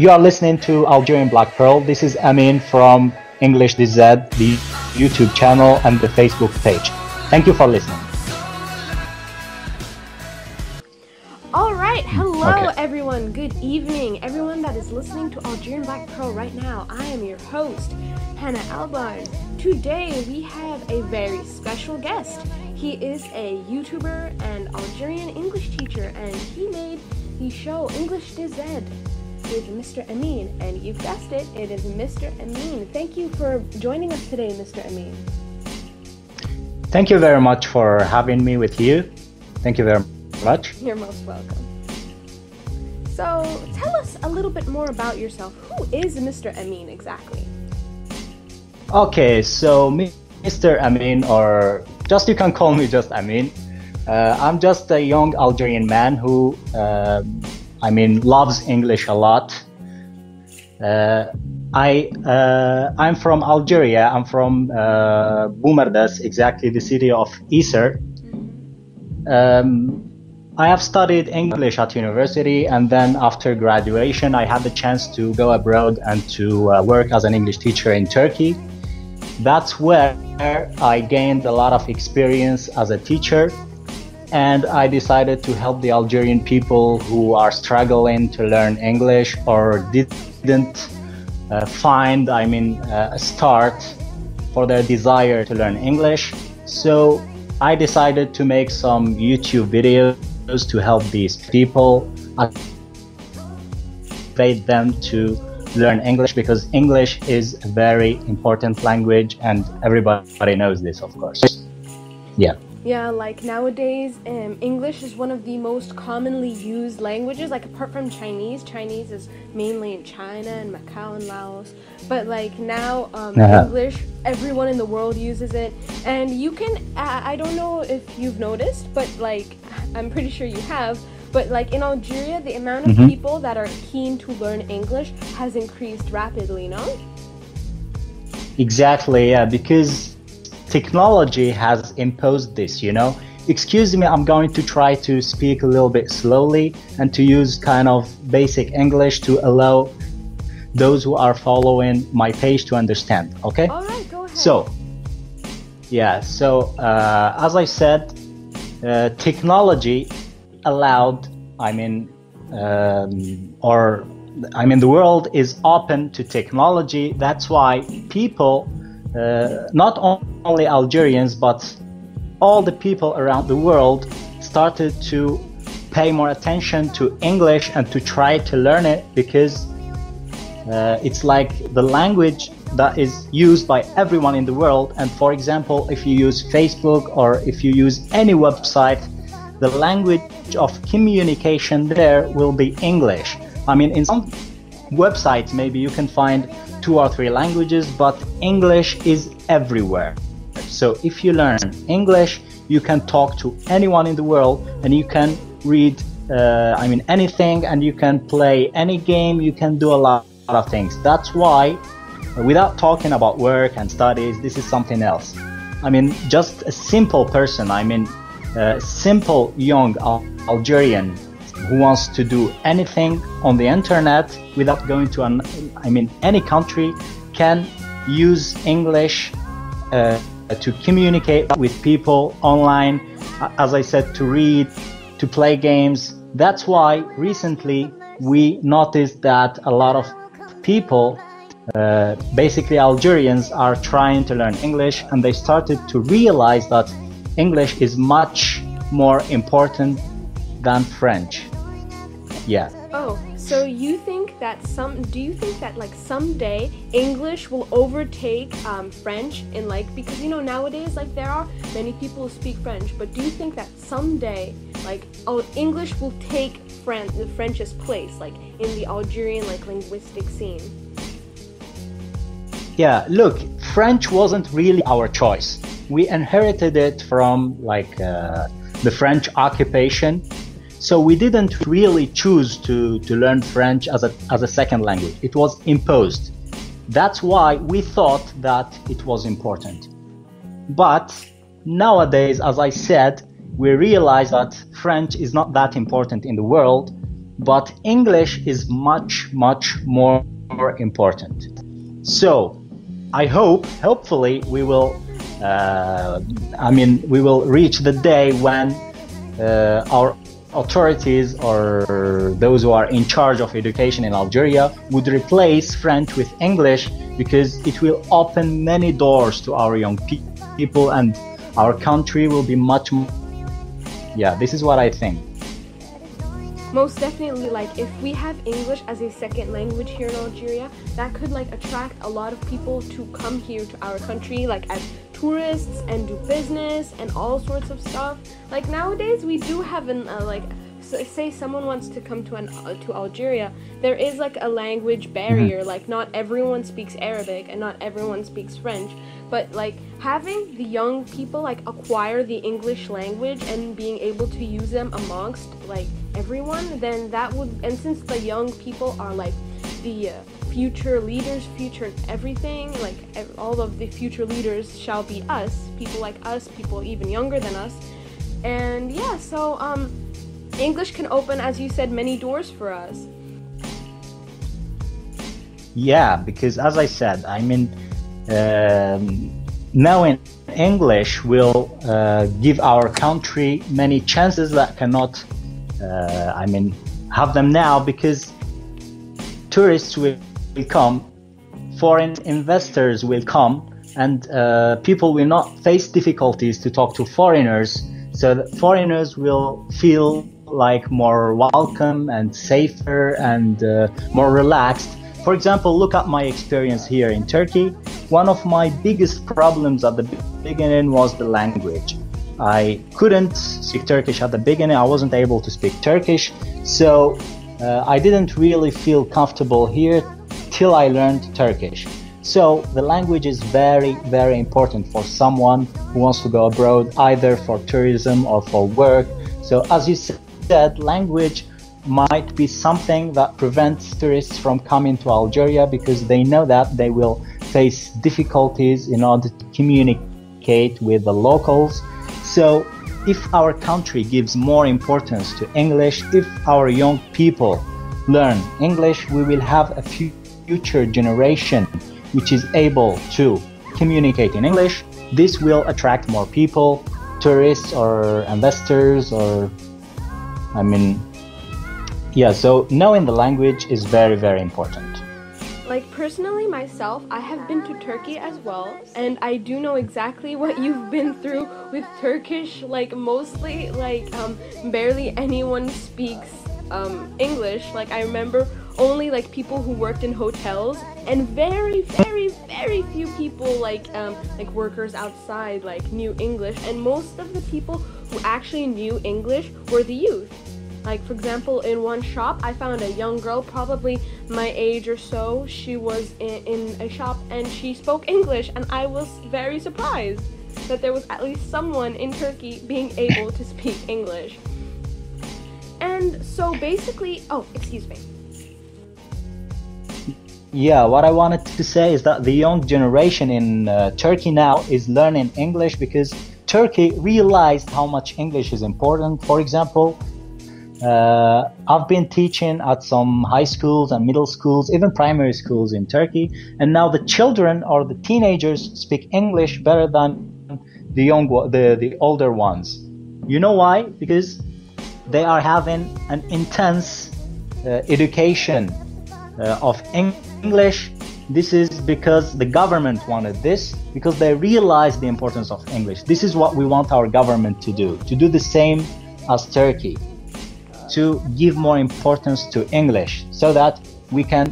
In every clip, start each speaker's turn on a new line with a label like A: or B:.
A: You are listening to Algerian Black Pearl. This is Amine from English DZ, the YouTube channel and the Facebook page. Thank you for listening.
B: All right, hello
A: Okay.
B: everyone. Good evening, everyone that is listening to Algerian Black Pearl right now. I am your host, Hannah Alban. Today we have a very special guest. He is a YouTuber and Algerian English teacher, and he made the show English DZ with Mr. Amine. And you've guessed it, it is Mr. Amine. Thank you for joining us today, Mr. Amine.
A: Thank you very much for having me with you. Thank you very much.
B: You're most welcome. So, tell us a little bit more about yourself. Who is Mr. Amine exactly?
A: Okay, so Mr. Amine, or just you can call me just Amine. I'm just a young Algerian man who, loves English a lot. I'm from Algeria. I'm from Boumerdas, exactly the city of Isser. I have studied English at university, and then after graduation, I had the chance to go abroad and to work as an English teacher in Turkey. That's where I gained a lot of experience as a teacher, and I decided to help the Algerian people who are struggling to learn English or didn't find, a start for their desire to learn English. So I decided to make some YouTube videos to help these people, motivate them to learn English, because English is a very important language and everybody knows this, of course.
B: Yeah, like nowadays, English is one of the most commonly used languages, like apart from Chinese. Chinese is mainly in China and Macau and Laos. But like now, English, everyone in the world uses it. And you can, I don't know if you've noticed, but like, I'm pretty sure you have, but like in Algeria, the amount of people that are keen to learn English has increased rapidly, no?
A: Exactly, yeah, because technology has imposed this, Excuse me, I'm going to try to speak a little bit slowly and to use kind of basic English to allow those who are following my page to understand, okay?
B: All right, go ahead.
A: As I said, technology allowed, the world is open to technology. That's why people, not only Algerians, but all the people around the world started to pay more attention to English and to try to learn it, because it's like the language that is used by everyone in the world. And for example, if you use Facebook or if you use any website, the language of communication there will be English. In some websites, maybe you can find 2 or 3 languages, but English is everywhere. So if you learn English, you can talk to anyone in the world, and you can read anything, and you can play any game, you can do a lot of things. That's why, without talking about work and studies, this is something else. Just a simple person, a simple young Algerian who wants to do anything on the internet without going to any country, can use English to communicate with people online, as I said, to read, to play games. That's why recently we noticed that a lot of people, basically Algerians, are trying to learn English, and they started to realize that English is much more important than French. Yeah.
B: Oh, so you think that like someday English will overtake French in because nowadays there are many people who speak French, but do you think that someday English will take the French's place in the Algerian linguistic scene?
A: Yeah, look, French wasn't really our choice. We inherited it from the French occupation. So we didn't really choose to learn French as a second language. It was imposed. That's why we thought that it was important. But nowadays, as I said, we realize that French is not that important in the world, but English is much, much more important. So I hopefully we will, we will reach the day when our authorities or those who are in charge of education in Algeria would replace French with English, because it will open many doors to our young people and our country will be much more. Yeah, this is what I think.
B: Most definitely, like if we have English as a second language here in Algeria, that could like attract a lot of people to come here to our country, like as tourists and do business and all sorts of stuff. Like nowadays we do have an say someone wants to come to Algeria, there is like a language barrier. Like not everyone speaks Arabic and not everyone speaks French, but like having the young people like acquire the English language and being able to use them amongst like everyone, then that would, and since the young people are like the future leaders, future everything, like all of the future leaders shall be us, people like us, people even younger than us. And yeah, so English can open, as you said, many doors for us.
A: Yeah, because as I said, knowing English will give our country many chances that cannot have them now, because tourists will come, foreign investors will come, and people will not face difficulties to talk to foreigners, so that foreigners will feel like more welcome and safer and more relaxed. For example, look at my experience here in Turkey. One of my biggest problems at the beginning was the language. I couldn't speak Turkish at the beginning. I wasn't able to speak Turkish, so I didn't really feel comfortable here till I learned Turkish. So the language is very, very important for someone who wants to go abroad, either for tourism or for work. So as you said, language might be something that prevents tourists from coming to Algeria, because they know that they will face difficulties in order to communicate with the locals. So if our country gives more importance to English, if our young people learn English, we will have a future generation which is able to communicate in English. This will attract more people, tourists or investors, or so knowing the language is very, very important.
B: Like personally myself, I have been to Turkey as well, and I do know exactly what you've been through with Turkish. Like mostly, barely anyone speaks English. Like I remember only like people who worked in hotels, and very, very, very few people like workers outside like knew English, and most of the people who actually knew English were the youth. Like for example, in one shop I found a young girl, probably my age or so. She was in a shop and she spoke English, and I was very surprised that there was at least someone in Turkey being able to speak English. And so basically, excuse me.
A: Yeah, what I wanted to say is that the young generation in Turkey now is learning English because Turkey realized how much English is important. For example, I've been teaching at some high schools and middle schools, even primary schools in Turkey, and now the children or the teenagers speak English better than the older ones. You know why? Because they are having an intense education of English. This is because the government wanted this, because they realized the importance of English. This is what we want our government to do the same as Turkey, to give more importance to English so that we can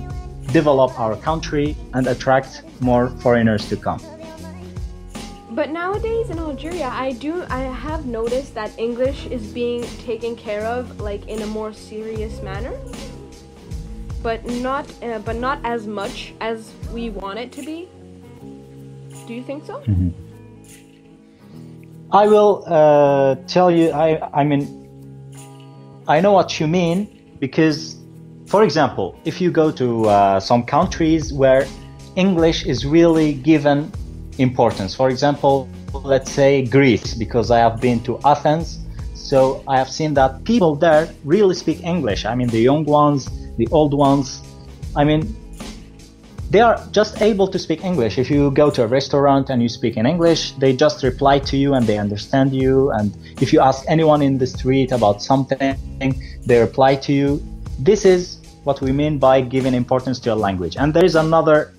A: develop our country and attract more foreigners to come.
B: But nowadays in Algeria, I have noticed that English is being taken care of like in a more serious manner, but not as much as we want it to be. Do you think so?
A: Mm-hmm. I will tell you. I know what you mean, because, for example, if you go to some countries where English is really given importance, for example, let's say Greece, because I have been to Athens. So I have seen that people there really speak English. I mean, the young ones, the old ones. I mean, they are just able to speak English. If you go to a restaurant and you speak in English, they just reply to you and they understand you. And if you ask anyone in the street about something, they reply to you. This is what we mean by giving importance to a language. And there is another,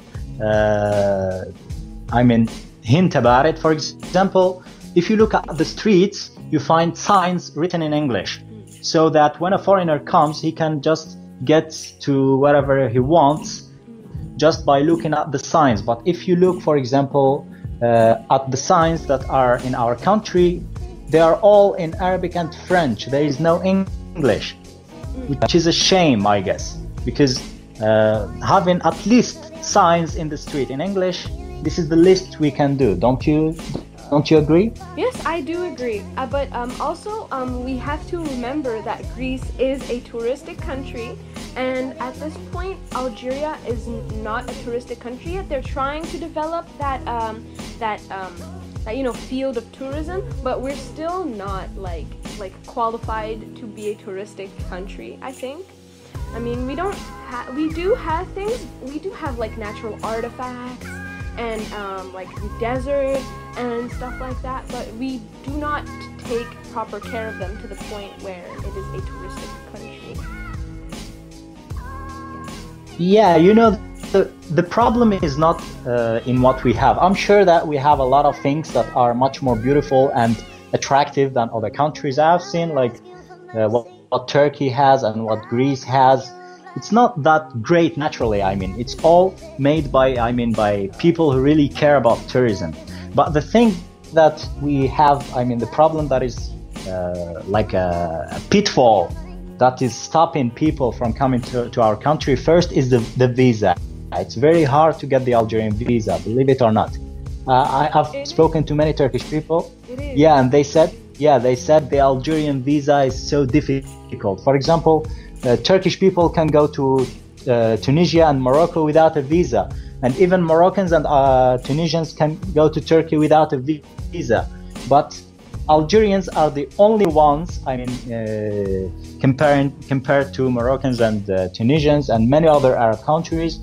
A: hint about it. For example, if you look at the streets, you find signs written in English, so that when a foreigner comes, he can just get to wherever he wants just by looking at the signs. But if you look, for example, at the signs that are in our country, they are all in Arabic and French. There is no English, which is a shame, I guess, because having at least signs in the street in English, this is the least we can do. Don't you agree?
B: Yes, I do agree. But also, we have to remember that Greece is a touristic country, and at this point, Algeria is not a touristic country yet. They're trying to develop that field of tourism, but we're still not like qualified to be a touristic country, I think. I mean, we do have things. We do have like natural artifacts and like the desert and stuff like that, but we do not take proper care of them to the point where it is a touristic country.
A: Yeah, the problem is not in what we have. I'm sure that we have a lot of things that are much more beautiful and attractive than other countries. I've seen like what Turkey has and what Greece has. It's not that great naturally. I mean, it's all made by people who really care about tourism. But the thing that we have, the problem that is like a pitfall that is stopping people from coming to our country first is the visa. It's very hard to get the Algerian visa, believe it or not. I've spoken to many Turkish people. Yeah, and they said the Algerian visa is so difficult. For example, Turkish people can go to Tunisia and Morocco without a visa, and even Moroccans and Tunisians can go to Turkey without a visa. But Algerians are the only ones, compared to Moroccans and Tunisians and many other Arab countries,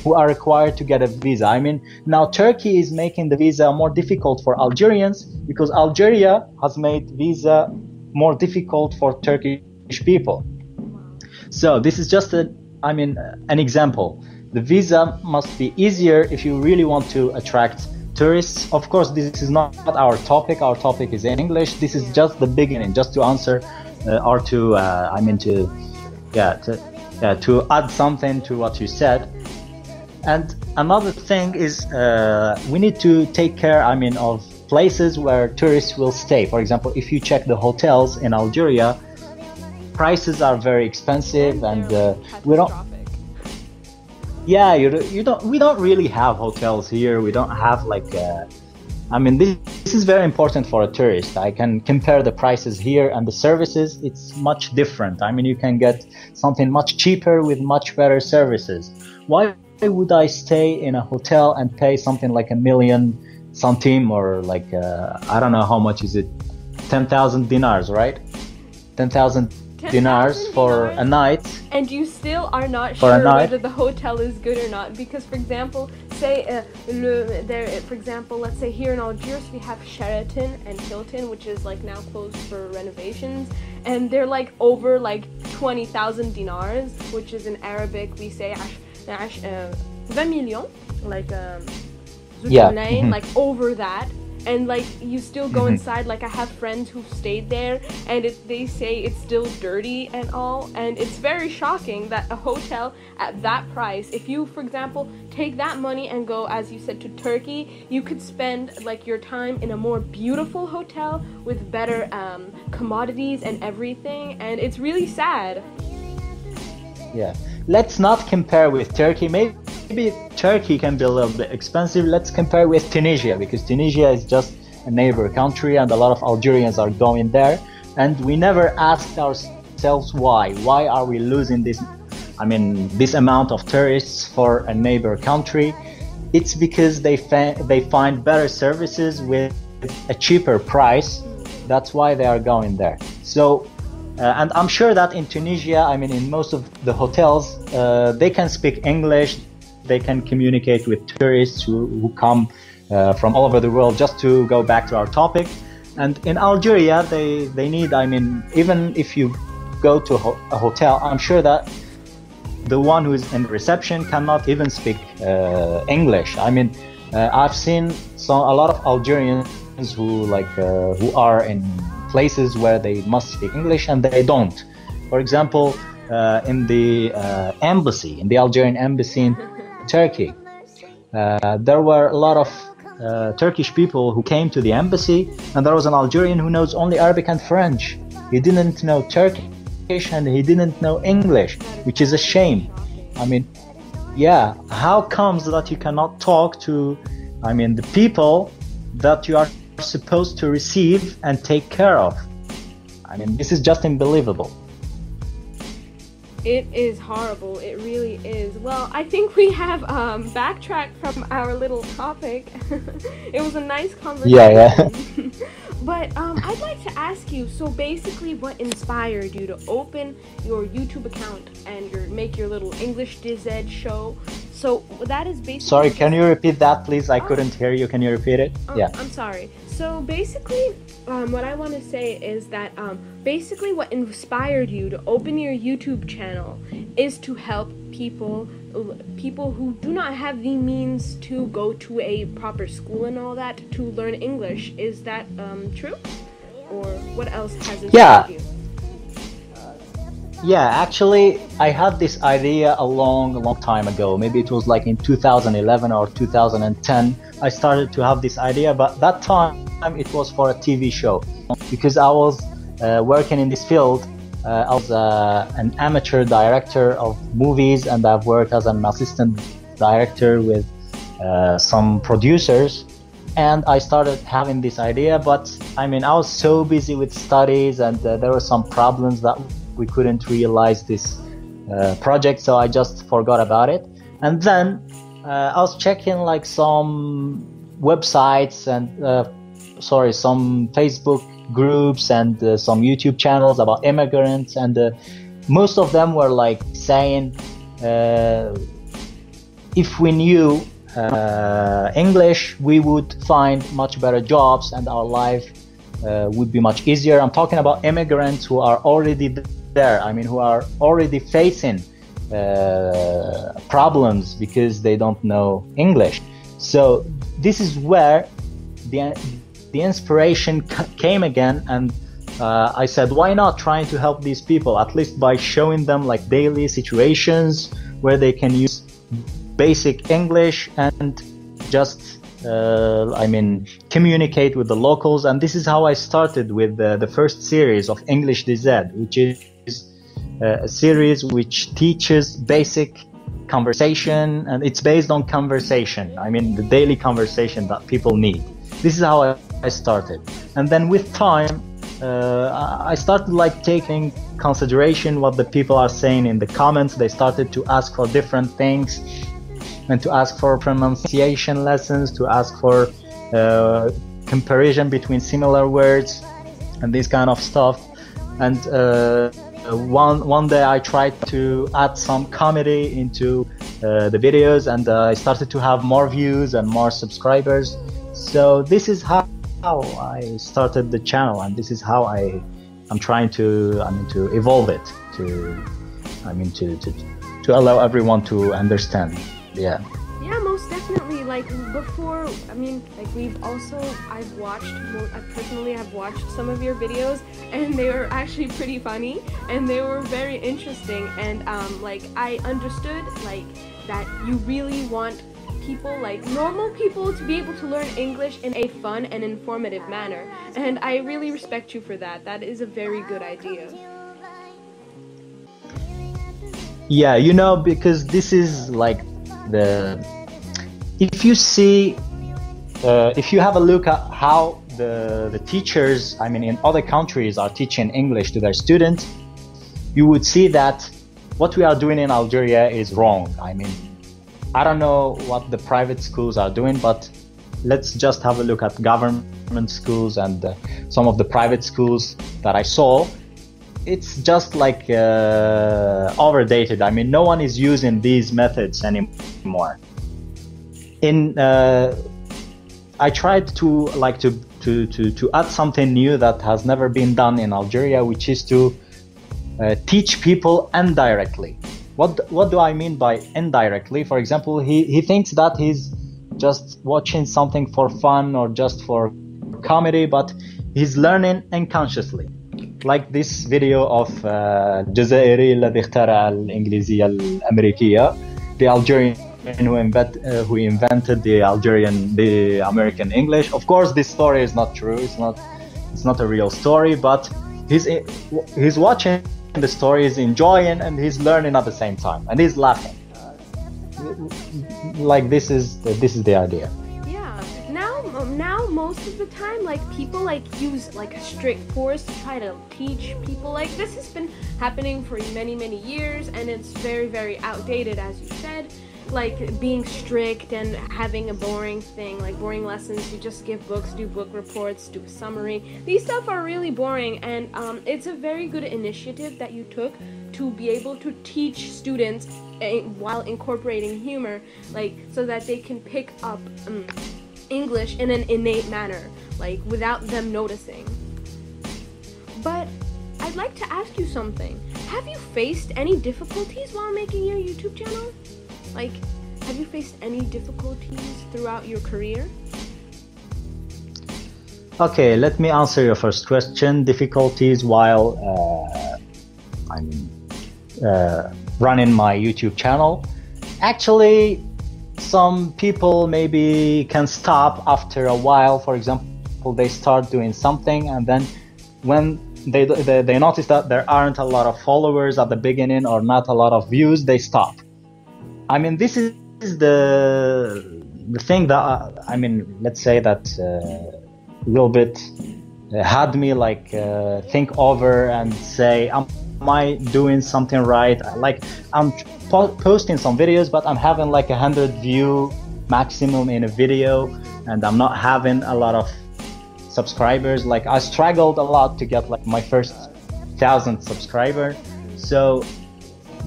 A: who are required to get a visa. Now Turkey is making the visa more difficult for Algerians because Algeria has made visa more difficult for Turkish people. So this is just an example. The visa must be easier if you really want to attract tourists. Of course, this is not our topic. Our topic is in English. This is just the beginning, just to answer to add something to what you said. And another thing is we need to take care, of places where tourists will stay. For example, if you check the hotels in Algeria, prices are very expensive, and we don't. Yeah, we don't really have hotels here. We don't have this is very important for a tourist. I can compare the prices here and the services. It's much different. You can get something much cheaper with much better services. Why would I stay in a hotel and pay something like 1 million centime, or I don't know how much is it, 10,000 dinars, right? 10,000 dinars for a night,
B: and you still are not sure whether the hotel is good or not, because for example, let's say here in Algiers we have Sheraton and Hilton, which is like now closed for renovations, and they're like over 20,000 dinars, which is in Arabic we say 20 million, over that. And you still go inside. I have friends who've stayed there, and they say it's still dirty and all, and it's very shocking that a hotel at that price, if you for example take that money and go, as you said, to Turkey, you could spend your time in a more beautiful hotel with better commodities and everything, and it's really sad.
A: Yeah, let's not compare with Turkey. Maybe Turkey can be a little bit expensive. Let's compare with Tunisia, because Tunisia is just a neighbor country and a lot of Algerians are going there, and we never asked ourselves why are we losing this amount of tourists for a neighbor country. It's because they find better services with a cheaper price That's why they are going there. So, and I'm sure that in Tunisia, I mean, in most of the hotels, they can speak English. They can communicate with tourists who come from all over the world. Just to go back to our topic, and in Algeria, they need, I mean, even if you go to a hotel, I'm sure that the one who is in reception cannot even speak English. I mean, I've seen a lot of Algerians who are in places where they must speak English and they don't. For example, in the embassy, in the Algerian embassy in Turkey, there were a lot of Turkish people who came to the embassy, and there was an Algerian who knows only Arabic and French. He didn't know Turkish and he didn't know English, which is a shame. I mean, yeah, how comes that you cannot talk to, I mean, the people that you are supposed to receive and take care of? I mean, this is just unbelievable.
B: It is horrible. It really is. Well, I think we have backtracked from our little topic. It was a nice conversation.
A: Yeah.
B: But I'd like to ask you, so basically what inspired you to open your YouTube account and make your little English DZ show? So that is basically...
A: Sorry, can you repeat that, please? I couldn't hear you. Can you repeat it? Yeah.
B: I'm sorry. So basically, what I want to say is that basically what inspired you to open your YouTube channel is to help people who do not have the means to go to a proper school and all that to learn English. Is that true? Or what else has inspired you?
A: Yeah, actually, I had this idea a long time ago. Maybe it was like in 2011 or 2010. I started to have this idea, but that time it was for a TV show. Because I was working in this field, I was an amateur director of movies, and I've worked as an assistant director with some producers. And I started having this idea, but I mean, I was so busy with studies, and there were some problems that we couldn't realize this project, so I just forgot about it. And then I was checking like some websites and some Facebook groups and some YouTube channels about immigrants, and most of them were like saying if we knew English, we would find much better jobs and our life would be much easier. I'm talking about immigrants who are already there, I mean, who are already facing problems because they don't know English. So this is where the inspiration came again, and I said, why not trying to help these people, at least by showing them like daily situations where they can use basic English and just I mean, communicate with the locals. And this is how I started with the first series of English DZ, which is a series which teaches basic conversation, and it's based on conversation. I mean, the daily conversation that people need. This is how I started. And then with time, I started like taking consideration what the people are saying in the comments. They started to ask for different things, and to ask for pronunciation lessons, to ask for comparison between similar words and this kind of stuff. And one day I tried to add some comedy into the videos, and I started to have more views and more subscribers. So this is how I started the channel, and this is how I'm trying to evolve it to allow everyone to understand. Yeah,
B: most definitely. Like before, I mean, like I personally have watched some of your videos, and they were actually pretty funny, and they were very interesting, and like I understood like that you really want people, like normal people, to be able to learn English in a fun and informative manner, and I really respect you for that. That is a very good idea.
A: Yeah, you know, because this is like if you see, if you have a look at how the teachers, I mean, in other countries are teaching English to their students, you would see that what we are doing in Algeria is wrong. I mean, I don't know what the private schools are doing, but let's just have a look at government schools and some of the private schools that I saw. It's just like overdated. I mean, no one is using these methods anymore. I tried to add something new that has never been done in Algeria, which is to teach people indirectly. What do I mean by indirectly? For example, he thinks that he's just watching something for fun or just for comedy, but he's learning unconsciously. Like this video of جزائري الذي اخترع الإنجليزية الأمريكية, the Algerian who invented the American English. Of course, this story is not true. It's not a real story, but he's watching the story, he's enjoying, and he's learning at the same time, and he's laughing. Like this is the idea.
B: Now most of the time, like, people like use like a strict force to try to teach people. Like, this has been happening for many years, and it's very outdated, as you said. Like, being strict and having a boring thing, like boring lessons. You just give books, do book reports, do a summary. These stuff are really boring, and it's a very good initiative that you took to be able to teach students while incorporating humor, like, so that they can pick up English in an innate manner, like, without them noticing. But I'd like to ask you something. Have you faced any difficulties while making your YouTube channel? Like, have you faced any difficulties throughout your career?
A: Okay, let me answer your first question. Difficulties while running my YouTube channel. Actually, some people maybe can stop after a while. For example, they start doing something, and then when they notice that there aren't a lot of followers at the beginning or not a lot of views, they stop. I mean, this is the thing that let's say that a little bit had me like think over and say, am I doing something right? Like, I'm posting some videos, but I'm having like 100 view maximum in a video, and I'm not having a lot of subscribers. Like, I struggled a lot to get like my first 1,000 subscribers. So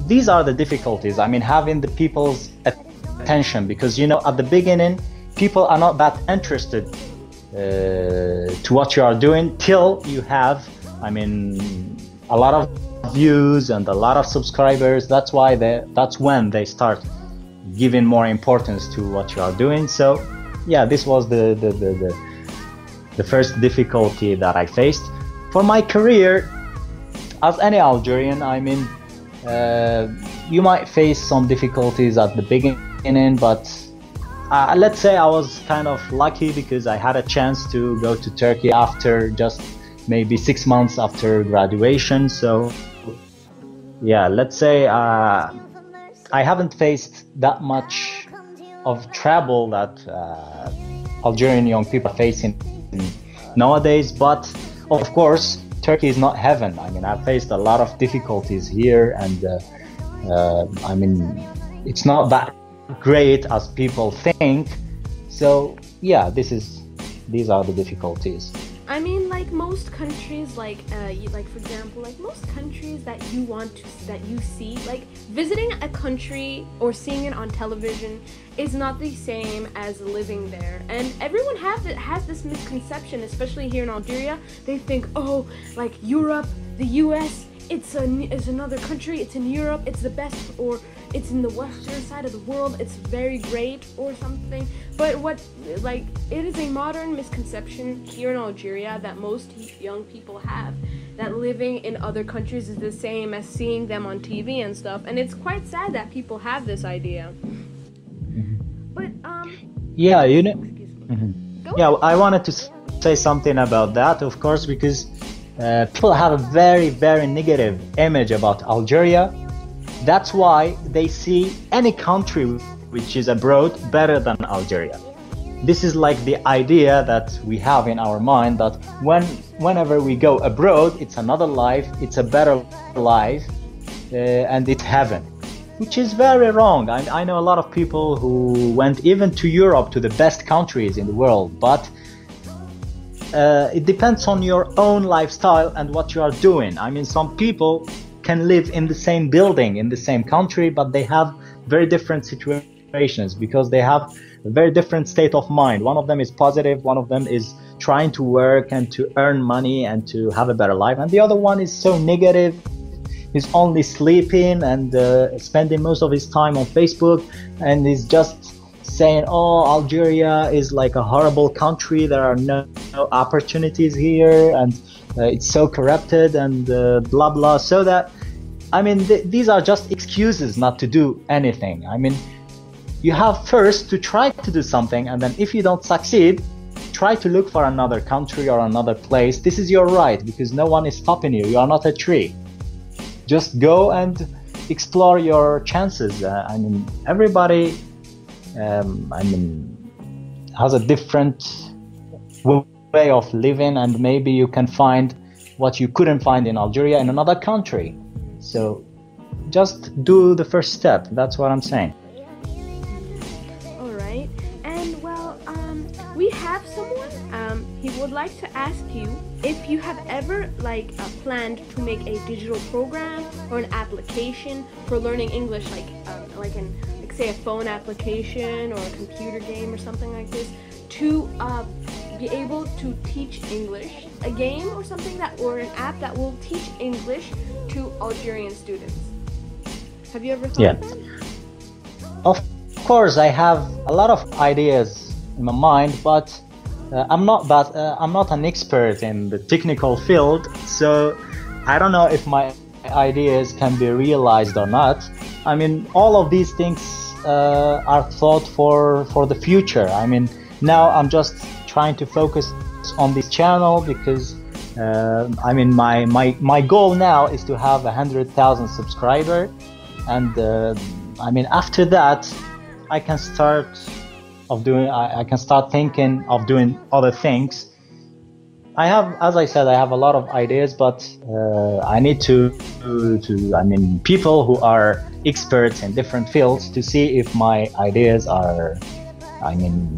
A: these are the difficulties. I mean, having the people's attention, because, you know, at the beginning, people are not that interested to what you are doing till you have, a lot of views and a lot of subscribers. That's when they start giving more importance to what you are doing. So yeah, this was the first difficulty that I faced. For my career, as any Algerian, you might face some difficulties at the beginning, but let's say I was kind of lucky because I had a chance to go to Turkey after just maybe 6 months after graduation. So yeah, let's say I haven't faced that much of trouble that Algerian young people are facing nowadays. But of course, Turkey is not heaven. I've faced a lot of difficulties here, and it's not that great as people think. So yeah, these are the difficulties.
B: Like most countries, like for example, like most countries that you see, like visiting a country or seeing it on television is not the same as living there. And everyone has this misconception, especially here in Algeria. They think, oh, like Europe, the US, it's another country, it's in Europe, it's the best, or it's in the western side of the world, it's very great or something. But it is a modern misconception here in Algeria that most young people have, that living in other countries is the same as seeing them on TV and stuff. And it's quite sad that people have this idea. But
A: yeah, yeah, I wanted to say something about that, of course, because people have a very negative image about Algeria. That's why they see any country which is abroad better than Algeria. This is like the idea that we have in our mind, that whenever we go abroad, it's another life, it's a better life, and it's heaven. which is very wrong. I know a lot of people who went even to Europe, to the best countries in the world, but it depends on your own lifestyle and what you are doing. I mean, some people can live in the same building, in the same country, but they have very different situations because they have a very different state of mind. One of them is positive, one of them is trying to work and to earn money and to have a better life, and the other one is so negative. He's only sleeping and spending most of his time on Facebook, and he's just saying, oh, Algeria is like a horrible country, there are no opportunities here, and it's so corrupted, and blah blah. So that, I mean, these are just excuses not to do anything. I mean, you have first to try to do something, and then if you don't succeed, try to look for another country or another place. This is your right, because no one is stopping you. You are not a tree. Just go and explore your chances. I mean, everybody has a different way of living, and maybe you can find what you couldn't find in Algeria in another country. So just do the first step. That's what I'm saying.
B: All right. And well, we have someone. He would like to ask you if you have ever planned to make a digital program or an application for learning English, like say a phone application or a computer game or something like this, to be able to teach English, a game or something or an app that will teach English to Algerian students. Have you ever thought of that?
A: Of course, I have a lot of ideas in my mind, but I'm not an expert in the technical field, so I don't know if my ideas can be realized or not. I mean, all of these things are thought for the future. I mean, now I'm just trying to focus on this channel because I mean, my goal now is to have 100,000 subscribers, and I mean, after that I can start thinking of doing other things. I have, as I said, I have a lot of ideas, but I need to I mean, people who are experts in different fields to see if my ideas are, I mean,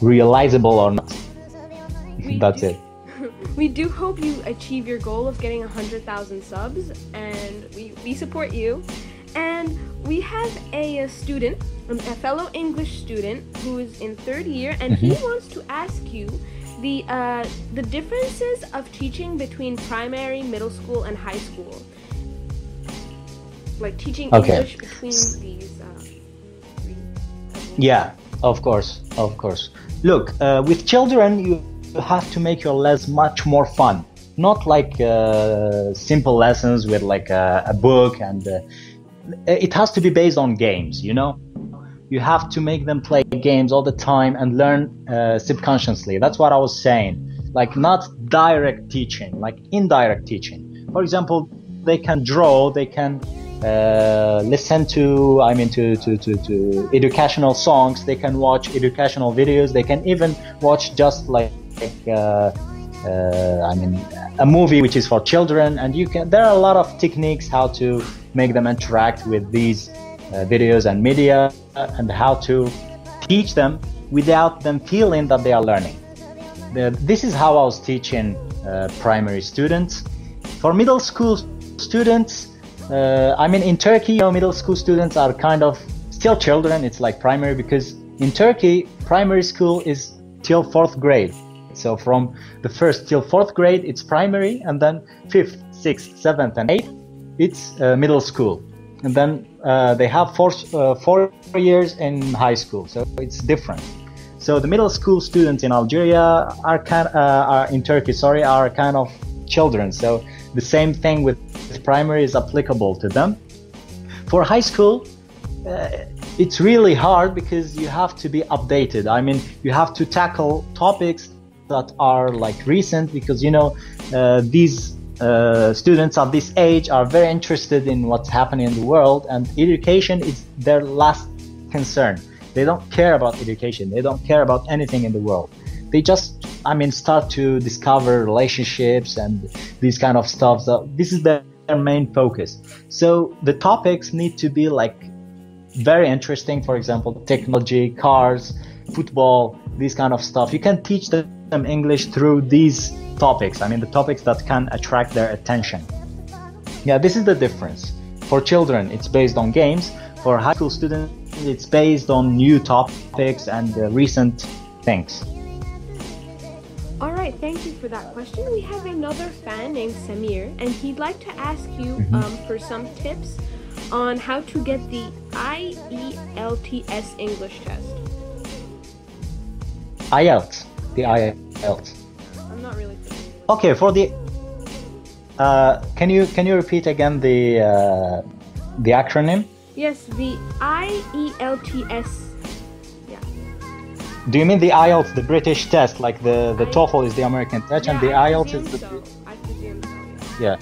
A: realizable or not. That's it.
B: We do hope you achieve your goal of getting 100,000 subs, and we support you. And we have a student, a fellow English student who is in third year, and he wants to ask you the differences of teaching between primary, middle school, and high school. Like teaching English between these three.
A: Yeah, of course. Look, with children, you have to make your lessons much more fun. Not like simple lessons with like a book, and it has to be based on games, you know? You have to make them play games all the time and learn subconsciously. That's what I was saying. Like, not direct teaching, like indirect teaching. For example, they can draw, they can listen to, I mean, to educational songs, they can watch educational videos, they can even watch just like I mean, a movie which is for children, and there are a lot of techniques how to make them interact with these videos and media, and how to teach them without them feeling that they are learning. This is how I was teaching primary students. For middle school students, I mean, in Turkey, you know, middle school students are kind of still children. It's like primary, because in Turkey, primary school is till 4th grade. So from the 1st till 4th grade, it's primary, and then 5th, 6th, 7th, and 8th, it's middle school. And then they have 4 years in high school, so it's different. So the middle school students in Algeria are in Turkey, are kind of children. So the same thing with primary is applicable to them. For high school, it's really hard because you have to be updated. I mean, you have to tackle topics that are like recent, because you know these students of this age are very interested in what's happening in the world, and education is their last concern. They don't care about education, they don't care about anything in the world. They just, I mean, start to discover relationships and these kind of stuff. So this is their main focus. So the topics need to be like very interesting. For example, technology, cars, football, these kind of stuff. You can teach them English through these topics. I mean, the topics that can attract their attention. Yeah, this is the difference. For children, it's based on games. For high school students, it's based on new topics and recent things.
B: All right, thank you for that question. We have another fan named Samir, and he'd like to ask you for some tips on how to get the IELTS English test.
A: IELTS, the IELTS.
B: I'm not really familiar.
A: Okay, for the can you repeat again the acronym?
B: Yes, the IELTS. Yeah.
A: Do you mean the IELTS, the British test, like the TOEFL is the American test, and the IELTS is the...
B: I presume so,
A: yeah.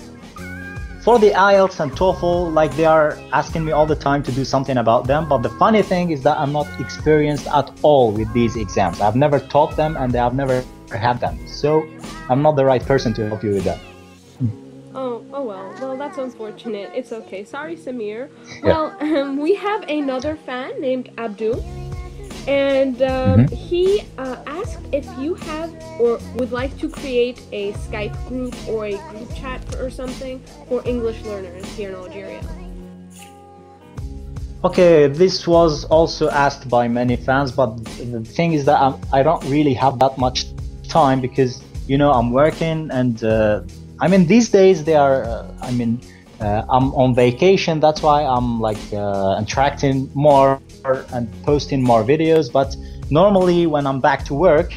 A: For the IELTS and TOEFL, like they are asking me all the time to do something about them, but the funny thing is that I'm not experienced at all with these exams. I've never taught them and I've never had them, so I'm not the right person to help you with that.
B: Oh well, that's unfortunate. It's okay. Sorry, Samir. Well, we have another fan named Abdul, and he asked if you have or would like to create a Skype group or a group chat or something for English learners here in Algeria.
A: Okay, this was also asked by many fans, but the thing is that I don't really have that much time because, you know, I'm working and I mean, these days they are, I'm on vacation. That's why I'm like interacting more and posting more videos. But normally when I'm back to work,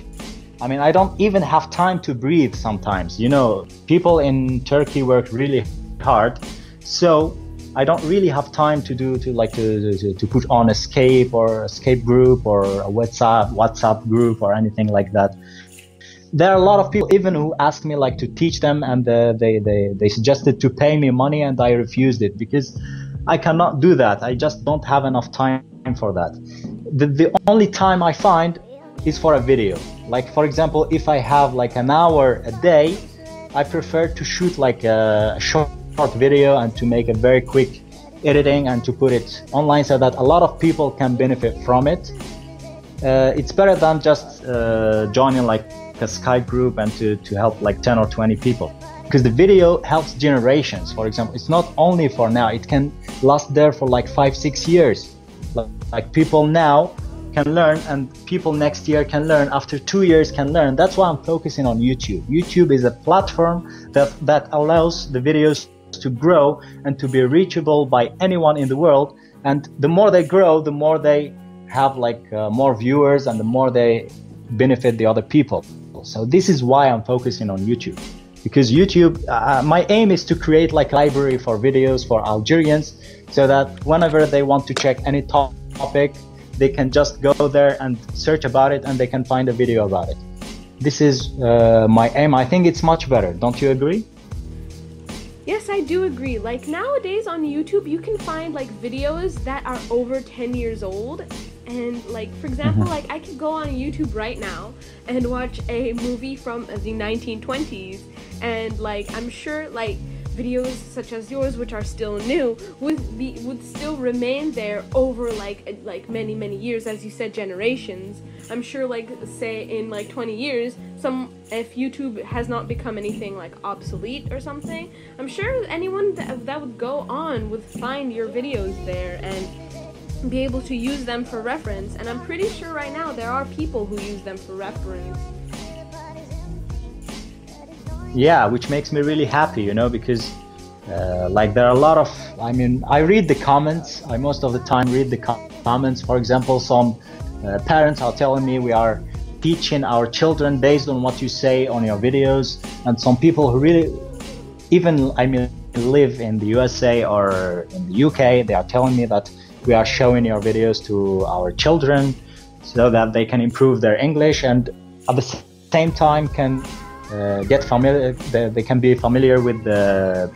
A: I mean, I don't even have time to breathe sometimes. You know, people in Turkey work really hard. So I don't really have time to put on a Skype or a Skype group or a WhatsApp group or anything like that. There are a lot of people even who asked me like to teach them, and they suggested to pay me money, and I refused it because I cannot do that. I just don't have enough time for that. The only time I find is for a video. Like for example, if I have like an hour a day, I prefer to shoot like a short video and to make a very quick editing and to put it online so that a lot of people can benefit from it. It's better than just joining like a Skype group and to help like 10 or 20 people, because the video helps generations. For example, it's not only for now, it can last there for like 5-6 years. Like people now can learn and people next year can learn, after 2 years can learn. That's why I'm focusing on YouTube. YouTube is a platform that allows the videos to grow and to be reachable by anyone in the world, and the more they grow, the more they have like more viewers and the more they benefit the other people. So this is why I'm focusing on YouTube, because YouTube, my aim is to create like a library for videos for Algerians, so that whenever they want to check any topic, they can just go there and search about it and they can find a video about it. This is my aim. I think it's much better. Don't you agree?
B: Yes, I do agree. Like nowadays on YouTube, you can find like videos that are over 10 years old. And like, for example, like I could go on YouTube right now and watch a movie from the 1920s. And like, I'm sure like videos such as yours, which are still new, would still remain there over like many years, as you said, generations. I'm sure like say in like 20 years, if YouTube has not become anything like obsolete or something, I'm sure anyone that would go on would find your videos there and be able to use them for reference. And I'm pretty sure right now there are people who use them for reference.
A: Yeah, which makes me really happy, you know, because like there are a lot of, I mean, I read the comments. I most of the time read the comments. For example, some parents are telling me we are teaching our children based on what you say on your videos, and some people who really even, I mean, live in the USA or in the UK, they are telling me that we are showing your videos to our children so that they can improve their English, and at the same time can get familiar, they can be familiar with the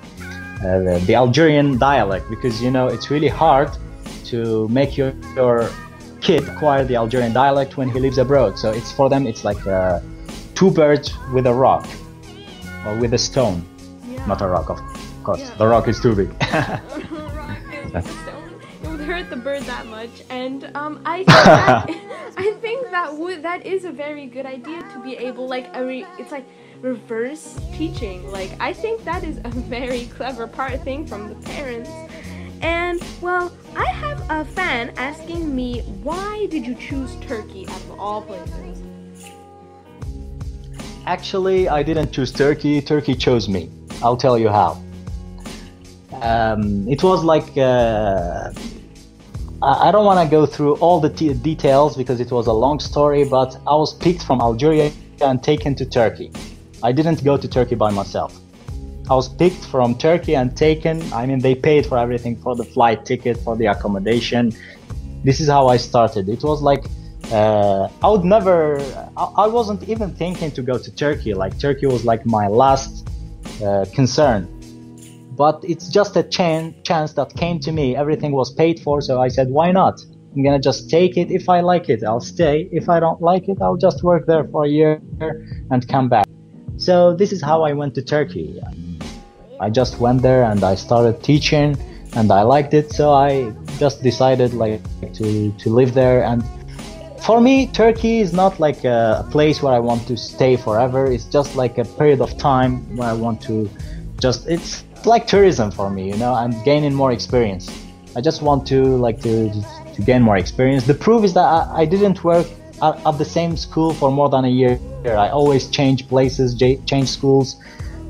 A: Algerian dialect, because you know it's really hard to make your kid acquire the Algerian dialect when he lives abroad. So it's for them, it's like two birds with a rock or with a stone.
B: Yeah.
A: Not a rock, of course.
B: Yeah.
A: The rock is too big.
B: Rock is just it would hurt the bird that much, and I think that, I think that is a very good idea to be able it's like reverse teaching. Like I think that is a very clever thing from the parents. And well, I have a fan asking me, why did you choose Turkey out of all places?
A: Actually, I didn't choose Turkey. Turkey chose me. I'll tell you how. It was like I don't want to go through all the details because it was a long story, but I was picked from Algeria and taken to Turkey. I didn't go to Turkey by myself. I was picked from Turkey and taken. I mean, they paid for everything, for the flight ticket, for the accommodation. This is how I started. It was like I wasn't even thinking to go to Turkey. Like Turkey was like my last concern. But it's just a chance that came to me. Everything was paid for, so I said, why not? I'm gonna just take it. If I like it, I'll stay. If I don't like it, I'll just work there for a year and come back. So this is how I went to Turkey. I just went there and I started teaching and I liked it, so I just decided like to live there. And for me, Turkey is not like a place where I want to stay forever. It's just like a period of time where I want to it's like tourism for me, you know, and gaining more experience. I just want to gain more experience. The proof is that I didn't work at the same school for more than a year. I always change places, change schools.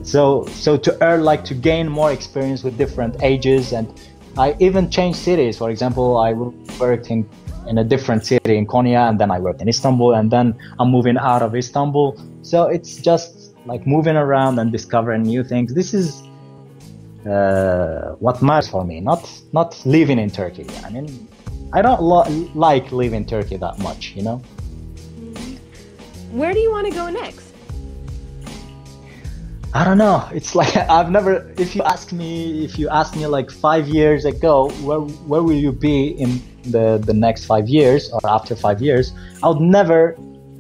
A: So to to gain more experience with different ages, and I even changed cities. For example, I worked in a different city in Konya, and then I worked in Istanbul, and then I'm moving out of Istanbul. So it's just like moving around and discovering new things. This is what matters for me, not living in Turkey. I mean, I don't like living in Turkey that much, you know.
B: Where do you want to go next?
A: I don't know. It's like I've never. If you ask me like 5 years ago, where will you be in the next 5 years or after 5 years, I would never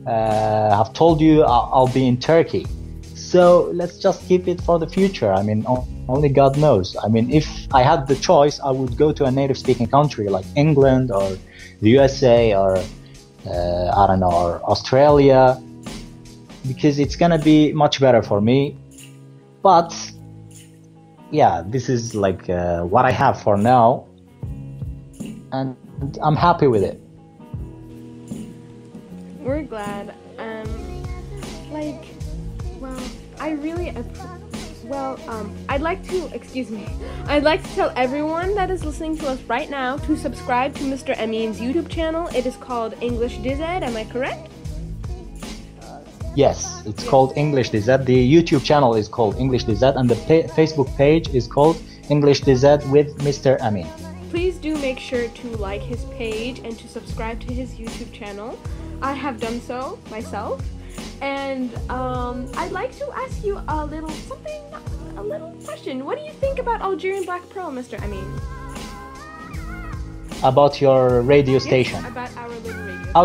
A: have told you I'll be in Turkey. So let's just keep it for the future. I mean, only God knows. I mean, if I had the choice, I would go to a native-speaking country like England or the USA or I don't know, or Australia, because it's gonna be much better for me. But yeah, this is like what I have for now, and I'm happy with it.
B: We're glad. I'd like to tell everyone that is listening to us right now to subscribe to Mr. Amine's YouTube channel. It is called English DZ, am I correct?
A: Yes, it's called English DZ. The YouTube channel is called English DZ, and the Facebook page is called English DZ with Mr. Amine.
B: Please do make sure to like his page and to subscribe to his YouTube channel. I have done so myself. And I'd like to ask you a little question. What do you think about Algerian Black Pearl, Mr. Amine?
A: About your radio station?
B: Yes, about our little radio.
A: I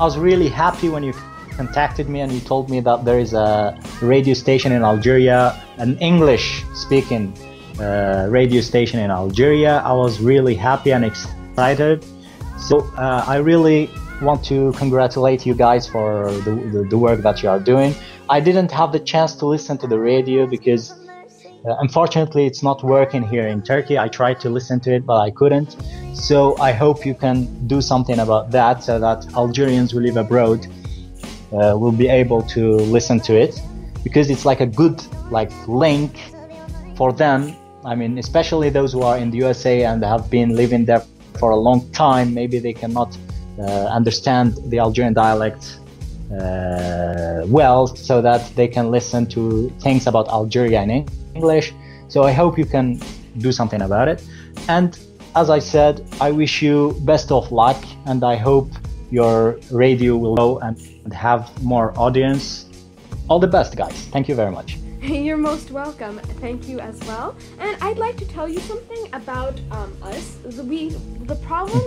A: was really happy when you contacted me and you told me that there is a radio station in Algeria, an English-speaking radio station in Algeria. I was really happy and excited. So I really want to congratulate you guys for the work that you are doing. I didn't have the chance to listen to the radio because unfortunately it's not working here in Turkey. I tried to listen to it, but I couldn't. So I hope you can do something about that so that Algerians who live abroad will be able to listen to it, because it's like a good link for them. I mean, especially those who are in the USA and have been living there for a long time. Maybe they cannot understand the Algerian dialect well, so that they can listen to things about Algeria in English. So I hope you can do something about it. And as I said, I wish you best of luck, and I hope your radio will go and have more audience. All the best, guys. Thank you very much.
B: You're most welcome. Thank you as well. And I'd like to tell you something about us. The problem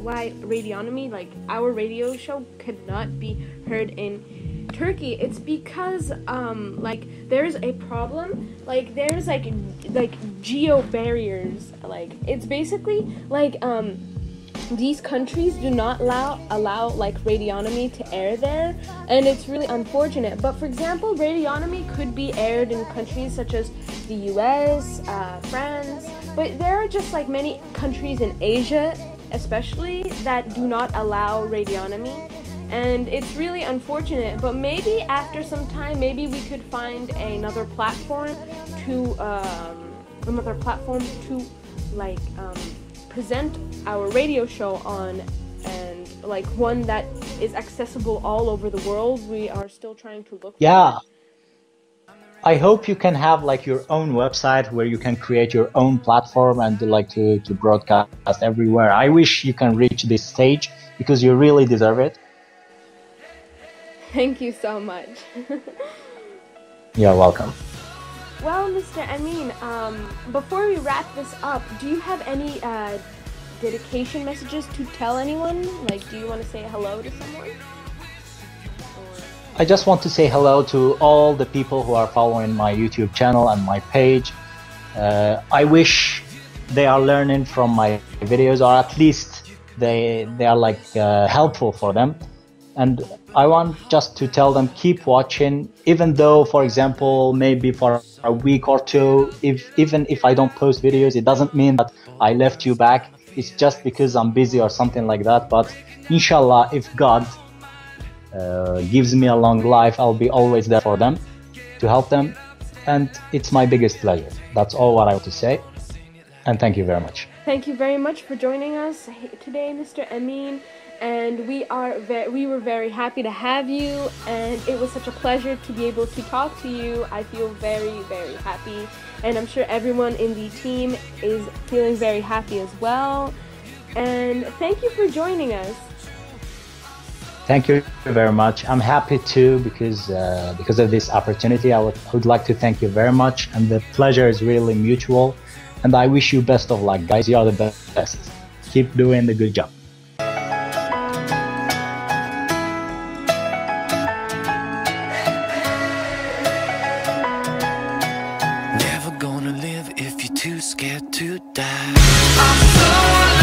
B: why Radionomy, like our radio show, could not be heard in Turkey, it's because like there's a problem. Like there's like geo barriers. Like it's basically like these countries do not allow like radionomy to air there, and it's really unfortunate. But for example, radionomy could be aired in countries such as the US, France, but there are just like many countries in Asia especially that do not allow radionomy, and it's really unfortunate. But maybe after some time, maybe we could find another platform to like present our radio show on, and like one that is accessible all over the world. We are still trying to look for
A: Yeah,
B: that.
A: I hope you can have like your own website where you can create your own platform and like to broadcast everywhere. I wish you can reach this stage because you really deserve it.
B: Thank you so much.
A: You're welcome.
B: Well, Mr. Amine, before we wrap this up, do you have any dedication messages to tell anyone? Like, do you want to say hello to someone?
A: I just want to say hello to all the people who are following my YouTube channel and my page. I wish they are learning from my videos, or at least they are like helpful for them. And I want just to tell them, keep watching, even though, for example, maybe for a week or two, even if I don't post videos, it doesn't mean that I left you back. It's just because I'm busy or something like that. But inshallah, if God gives me a long life, I'll be always there for them, to help them. And it's my biggest pleasure. That's all what I want to say. And thank you very much.
B: Thank you very much for joining us today, Mr. Amine. And we were very happy to have you, and it was such a pleasure to be able to talk to you. I feel very, very happy, and I'm sure everyone in the team is feeling very happy as well. And thank you for joining us.
A: Thank you very much. I'm happy too because of this opportunity. I would like to thank you very much, and the pleasure is really mutual. And I wish you best of luck, guys. You are the best. Keep doing the good job.
C: Never gonna live if you're too scared to die. I'm so